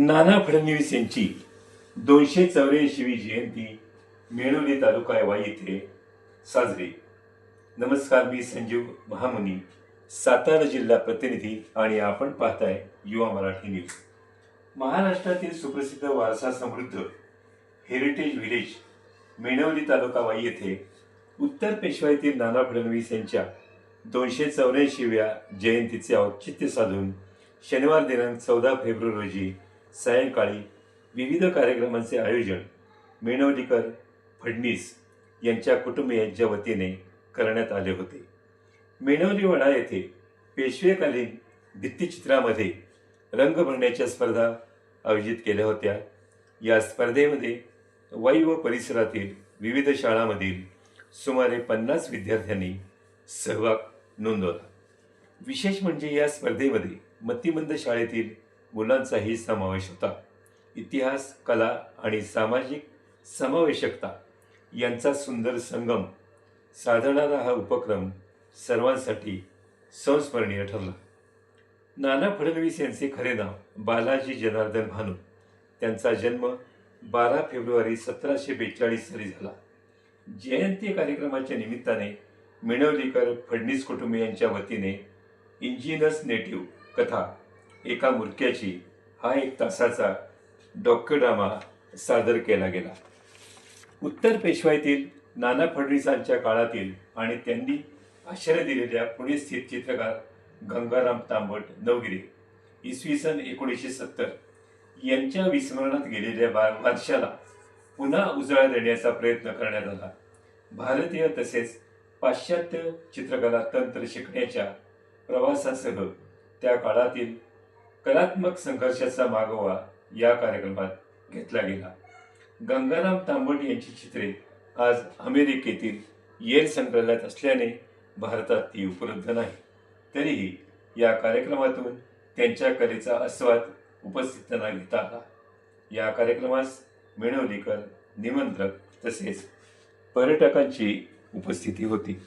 नाना फडणवीस यांची 284वी जयंती मेणोली तालुका वाई येथे साजरी. नमस्कार, मी संजीव महामुनी, सातारा जिल्हा प्रतिनिधी आणि आपण पाहताय युवा मराठी न्यूज. महाराष्ट्रातील सुप्रसिद्ध वारसा समृद्ध हेरिटेज व्हिलेज मेणवली तालुका वाई येथे उत्तर पेशवाईतील नाना फडणवीस यांच्या 284व्या जयंतीचे औचित्य साधून शनिवार दिनांक 14 फेब्रुवारी रोजी सायंकाळी विविध कार्यक्रमांचे आयोजन मेणवलीकर फडणीस यांच्या कुटुंबियांच्या वतीने करण्यात आले होते. मेणवलीवाडा येथे पेशवेकालीन भित्तिचित्रामध्ये रंग भरण्याच्या स्पर्धा आयोजित केल्या होत्या. या स्पर्धेमध्ये वाई व परिसरातील विविध शाळांमधील सुमारे 50 विद्यार्थ्यांनी सहभाग नोंदवला. विशेष म्हणजे या स्पर्धेमध्ये मतिमंद शाळेतील मुलांचाही समावेश होता. इतिहास, कला आणि सामाजिक समावेशकता यांचा सुंदर संगम साधणारा हा उपक्रम सर्वांसाठी संस्मरणीय ठरला. नाना फडणवीस यांचे खरे नाव बालाजी जनार्दन भानू. त्यांचा जन्म 12 फेब्रुवारी 1742 साली झाला. जयंती कार्यक्रमाच्या निमित्ताने मेणवलीकर फडणीस कुटुंबियांच्या वतीने इंजिनस नेटिव्ह कथा एका मुरक्याची हा 1 तासाचा डॉक्युड्रामा सादर केला गेला. उत्तर पेशवाईतील नाना फडणवीसांच्या काळातील आणि त्यांनी आश्रय दिलेल्या पुणे स्थित चित्रकार गंगाराम तांबट नवगिरे इसवी सन 1970 यांच्या विस्मरणात गेलेल्या वारशाला पुन्हा उजाळा देण्याचा प्रयत्न करण्यात आला. भारतीय तसेच पाश्चात्य चित्रकला तंत्र शिकण्याच्या प्रवासासह त्या काळातील कलात्मक संघर्षाचा मागोवा या कार्यक्रमात घेतला गेला. गंगाराम तांबट यांची चित्रे आज अमेरिकेतील येल संग्रहालयात असल्याने भारतात ती उपलब्ध नाही. तरीही या कार्यक्रमातून त्यांच्या कलेचा आस्वाद उपस्थितांना घेता आला. या कार्यक्रमास मेणवलीकर, निमंत्रक तसेच पर्यटकांची उपस्थिती होती.